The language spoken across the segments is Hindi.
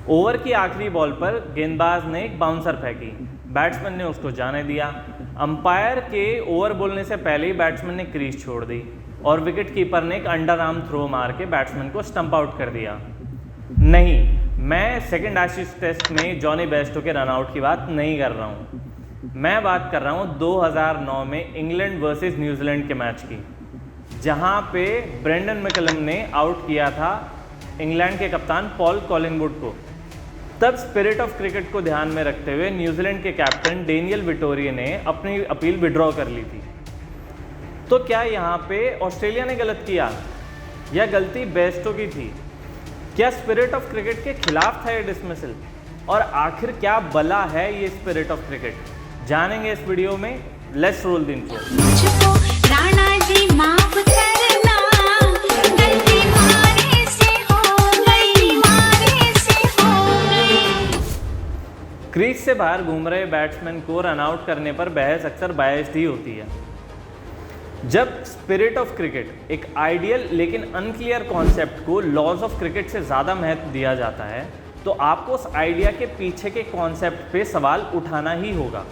ओवर की आखिरी बॉल पर गेंदबाज ने एक बाउंसर फेंकी, बैट्समैन ने उसको जाने दिया। अंपायर के ओवर बोलने से पहले ही बैट्समैन ने क्रीज छोड़ दी और विकेट कीपर ने एक अंडर आर्म थ्रो मार के बैट्समैन को स्टंप आउट कर दिया। नहीं, मैं सेकंड एशेज टेस्ट में जॉनी बेयरस्टो के रनआउट की बात नहीं कर रहा हूँ। मैं बात कर रहा हूँ 2009 में इंग्लैंड वर्सेस न्यूजीलैंड के मैच की, जहाँ पे ब्रेंडन मैकलम ने आउट किया था इंग्लैंड के कप्तान पॉल कॉलिंगवुड को। तब स्पिरिट ऑफ क्रिकेट को ध्यान में रखते हुए न्यूजीलैंड के कैप्टन डेनियल विटोरिया ने अपनी अपील विड्रॉ कर ली थी। तो क्या यहाँ पे ऑस्ट्रेलिया ने गलत किया या गलती बेयरस्टो की थी? क्या स्पिरिट ऑफ क्रिकेट के खिलाफ था ये डिसमिसल? और आखिर क्या बला है ये स्पिरिट ऑफ क्रिकेट, जानेंगे इस वीडियो में। Let's roll the intro. Crease से बाहर घूम रहे बैट्समैन को रन आउट करने पर बहस अक्सर बायस्ड ही होती है। जब स्पिरिट ऑफ क्रिकेट एक आइडियल लेकिन अनक्लियर कॉन्सेप्ट को लॉज ऑफ क्रिकेट से ज़्यादा महत्व दिया जाता है, तो आपको उस आइडिया के पीछे के कॉन्सेप्ट पे सवाल उठाना ही होगा।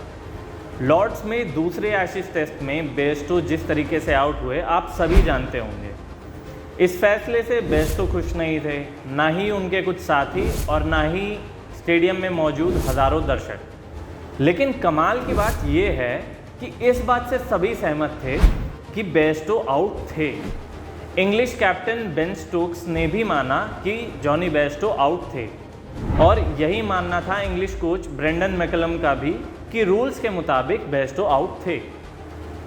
लॉर्ड्स में दूसरे एशेज टेस्ट में बेयरस्टो जिस तरीके से आउट हुए आप सभी जानते होंगे। इस फैसले से बेयरस्टो खुश नहीं थे, ना ही उनके कुछ साथी और ना ही स्टेडियम में मौजूद हज़ारों दर्शक। लेकिन कमाल की बात यह है कि इस बात से सभी सहमत थे कि बेयरस्टो आउट थे। इंग्लिश कैप्टन बेन स्टोक्स ने भी माना कि जॉनी बेयरस्टो आउट थे, और यही मानना था इंग्लिश कोच ब्रेंडन मैकलम का भी कि रूल्स के मुताबिक बेयरस्टो आउट थे।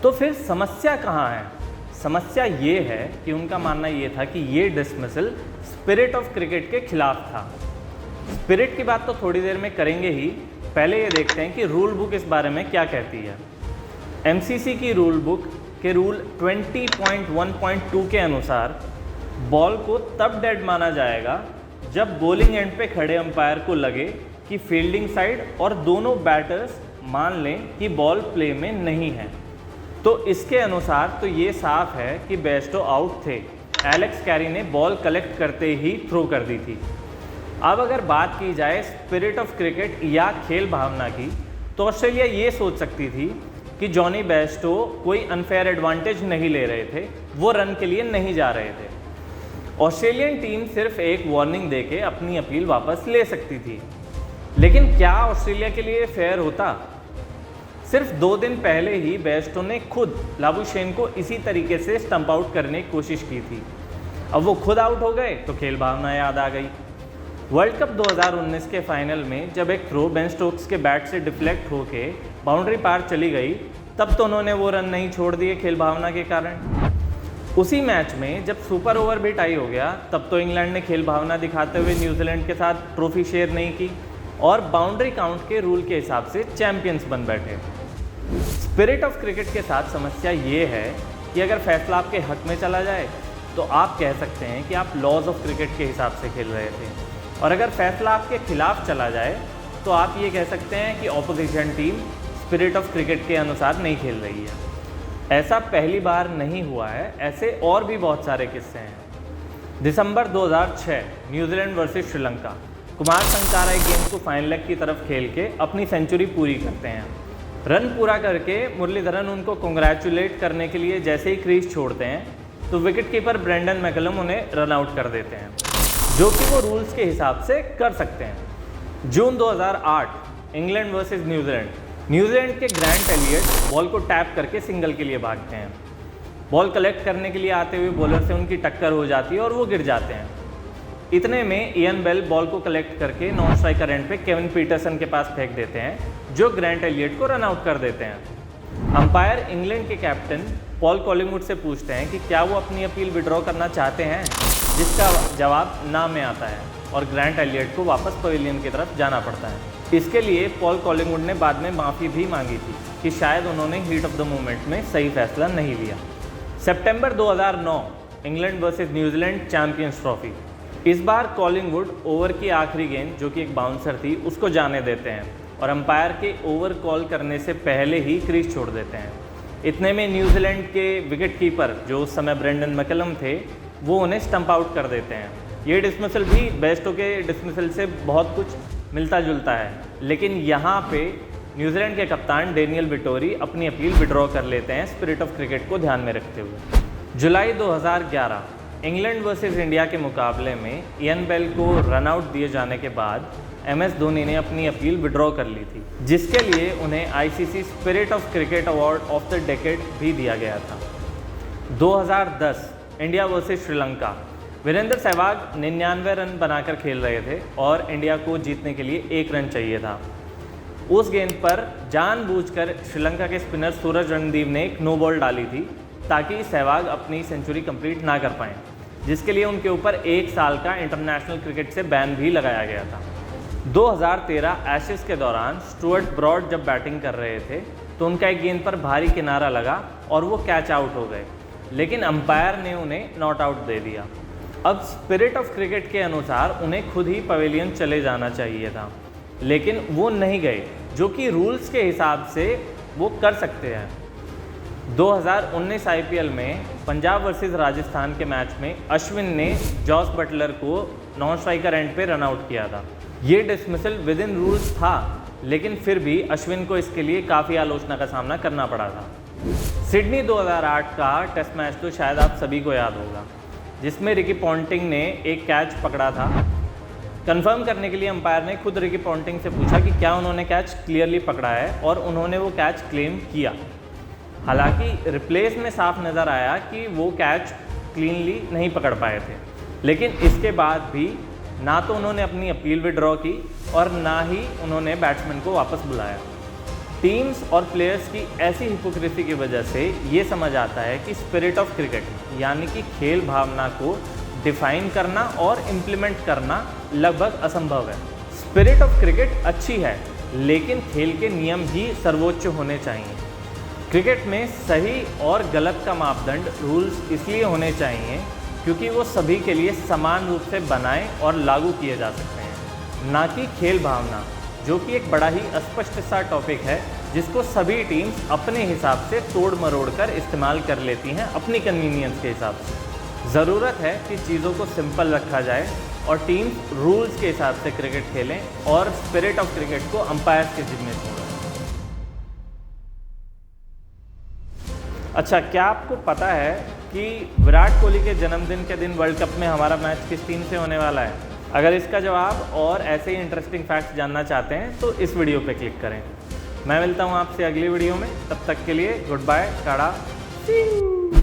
तो फिर समस्या कहाँ है? समस्या ये है कि उनका मानना ये था कि ये डिसमिसल स्पिरिट ऑफ क्रिकेट के खिलाफ था। स्पिरिट की बात तो थोड़ी देर में करेंगे ही, पहले ये देखते हैं कि रूल बुक इस बारे में क्या कहती है। एमसीसी की रूल बुक के रूल 20.1.2 के अनुसार बॉल को तब डेड माना जाएगा जब बॉलिंग एंड पे खड़े अंपायर को लगे कि फील्डिंग साइड और दोनों बैटर्स मान लें कि बॉल प्ले में नहीं है। तो इसके अनुसार तो ये साफ है कि बेयरस्टो आउट थे। एलेक्स कैरी ने बॉल कलेक्ट करते ही थ्रो कर दी थी। अब अगर बात की जाए स्पिरिट ऑफ क्रिकेट या खेल भावना की, तो ऑस्ट्रेलिया ये सोच सकती थी कि जॉनी बेयरस्टो कोई अनफेयर एडवांटेज नहीं ले रहे थे, वो रन के लिए नहीं जा रहे थे। ऑस्ट्रेलियन टीम सिर्फ एक वार्निंग देके अपनी अपील वापस ले सकती थी। लेकिन क्या ऑस्ट्रेलिया के लिए फेयर होता? सिर्फ 2 दिन पहले ही बेयरस्टो ने खुद लाबुशेन को इसी तरीके से स्टंप आउट करने की कोशिश की थी। अब वो खुद आउट हो गए तो खेल भावना याद आ गई। वर्ल्ड कप 2019 के फाइनल में जब एक थ्रो बेन स्टोक्स के बैट से डिफ्लेक्ट होके बाउंड्री पार चली गई, तब तो उन्होंने वो रन नहीं छोड़ दिए खेल भावना के कारण। उसी मैच में जब सुपर ओवर भी टाई हो गया, तब तो इंग्लैंड ने खेल भावना दिखाते हुए न्यूजीलैंड के साथ ट्रॉफी शेयर नहीं की और बाउंड्री काउंट के रूल के हिसाब से चैंपियंस बन बैठे। स्पिरिट ऑफ क्रिकेट के साथ समस्या ये है कि अगर फैसला आपके हक में चला जाए तो आप कह सकते हैं कि आप लॉज ऑफ क्रिकेट के हिसाब से खेल रहे थे, और अगर फैसला आपके खिलाफ चला जाए तो आप ये कह सकते हैं कि opposition team spirit of cricket के अनुसार नहीं खेल रही है। ऐसा पहली बार नहीं हुआ है, ऐसे और भी बहुत सारे किस्से हैं। दिसंबर 2006 न्यूजीलैंड वर्सेस श्रीलंका, कुमार संगकारा एक गेंद को फाइनल लेग की तरफ खेल के अपनी सेंचुरी पूरी करते हैं। रन पूरा करके मुरलीधरन उनको कॉन्ग्रेचुलेट करने के लिए जैसे ही क्रीज छोड़ते हैं, तो विकेट कीपर ब्रेंडन मैकलम उन्हें रन आउट कर देते हैं, जो कि वो रूल्स के हिसाब से कर सकते हैं। जून 2008 इंग्लैंड वर्सेस न्यूजीलैंड के ग्रांट एलियट बॉल को टैप करके सिंगल के लिए भागते हैं। बॉल कलेक्ट करने के लिए आते हुए बॉलर से उनकी टक्कर हो जाती है और वो गिर जाते हैं। इतने में इयन बेल बॉल को कलेक्ट करके नॉन स्ट्राइकर एंड पे केविन पीटरसन के पास फेंक देते हैं, जो ग्रांट एलियट को रन आउट कर देते हैं। अंपायर इंग्लैंड के कैप्टन पॉल कॉलिंगवुड से पूछते हैं कि क्या वो अपनी अपील विड्रॉ करना चाहते हैं, जिसका जवाब ना में आता है और ग्रांट एलियट को वापस पवेलियन की तरफ जाना पड़ता है। इसके लिए पॉल कॉलिंगवुड ने बाद में माफ़ी भी मांगी थी कि शायद उन्होंने हीट ऑफ द मोमेंट में सही फैसला नहीं लिया। सितंबर 2009 England versus New Zealand champions trophy. इस बार कॉलिंगवुड ओवर की आखिरी गेंद, जो कि एक बाउंसर थी, उसको जाने देते हैं और अंपायर के ओवर कॉल करने से पहले ही क्रीज छोड़ देते हैं। इतने में न्यूजीलैंड के विकेट कीपर, जो उस समय ब्रेंडन मैकलम थे, वो उन्हें स्टंप आउट कर देते हैं ये डिसमिसल भी बेस्टो के डिसमिसल से बहुत कुछ मिलता जुलता है, लेकिन यहाँ पे न्यूजीलैंड के कप्तान डेनियल विटोरी अपनी अपील विड्रॉ कर लेते हैं स्पिरिट ऑफ क्रिकेट को ध्यान में रखते हुए। जुलाई 2011 इंग्लैंड वर्सेस इंडिया के मुकाबले में इयन बेल को रन आउट दिए जाने के बाद MS धोनी ने अपनी अपील विड्रॉ कर ली थी, जिसके लिए उन्हें ICC spirit of cricket award of the decade भी दिया गया था। 2010 India versus Sri Lanka, Virender Sehwag 99 run बनाकर खेल रहे थे और इंडिया को जीतने के लिए 1 रन चाहिए था। उस गेंद पर जानबूझकर श्रीलंका के स्पिनर सूरज रणदीव ने एक नो बॉल डाली थी ताकि सहवाग अपनी सेंचुरी कंप्लीट ना कर पाएँ, जिसके लिए उनके ऊपर 1 साल का इंटरनेशनल क्रिकेट से बैन भी लगाया गया था। 2013 एशेज के दौरान स्टुअर्ट ब्रॉड जब बैटिंग कर रहे थे तो उनका एक गेंद पर भारी किनारा लगा और वो कैच आउट हो गए, लेकिन अंपायर ने उन्हें नॉट आउट दे दिया। अब स्पिरिट ऑफ क्रिकेट के अनुसार उन्हें खुद ही पवेलियन चले जाना चाहिए था, लेकिन वो नहीं गए, जो कि रूल्स के हिसाब से वो कर सकते हैं। 2019 IPL में पंजाब वर्सेस राजस्थान के मैच में अश्विन ने जॉस बटलर को नॉन स्ट्राइकर एंड पे रन आउट किया था। ये डिसमिसल विद इन रूल्स था, लेकिन फिर भी अश्विन को इसके लिए काफ़ी आलोचना का सामना करना पड़ा था। सिडनी 2008 का टेस्ट मैच तो शायद आप सभी को याद होगा, जिसमें रिकी पॉन्टिंग ने एक कैच पकड़ा था। कंफर्म करने के लिए अंपायर ने खुद रिकी पॉन्टिंग से पूछा कि क्या उन्होंने कैच क्लियरली पकड़ा है, और उन्होंने वो कैच क्लेम किया। हालांकि रिप्लेस में साफ नज़र आया कि वो कैच क्लीनली नहीं पकड़ पाए थे, लेकिन इसके बाद भी ना तो उन्होंने अपनी अपील विड्रॉ की और ना ही उन्होंने बैट्समैन को वापस बुलाया। टीम्स और प्लेयर्स की ऐसी हिपोक्रेसी की वजह से ये समझ आता है कि स्पिरिट ऑफ क्रिकेट यानी कि खेल भावना को डिफाइन करना और इम्प्लीमेंट करना लगभग असंभव है। स्पिरिट ऑफ क्रिकेट अच्छी है, लेकिन खेल के नियम ही सर्वोच्च होने चाहिए। क्रिकेट में सही और गलत का मापदंड रूल्स इसलिए होने चाहिए क्योंकि वो सभी के लिए समान रूप से बनाए और लागू किए जा सकते हैं, ना कि खेल भावना, जो कि एक बड़ा ही अस्पष्ट सा टॉपिक है जिसको सभी टीम्स अपने हिसाब से तोड़ मरोड़ कर इस्तेमाल कर लेती हैं अपनी कन्वीनियंस के हिसाब से। ज़रूरत है कि चीज़ों को सिंपल रखा जाए और टीम्स रूल्स के हिसाब से क्रिकेट खेलें और स्पिरिट ऑफ क्रिकेट को अंपायर्स के जिम्मे छोड़ें। अच्छा, क्या आपको पता है कि विराट कोहली के जन्मदिन के दिन वर्ल्ड कप में हमारा मैच किस टीम से होने वाला है? अगर इसका जवाब और ऐसे ही इंटरेस्टिंग फैक्ट्स जानना चाहते हैं तो इस वीडियो पे क्लिक करें। मैं मिलता हूँ आपसे अगली वीडियो में, तब तक के लिए good bye, tata, see you.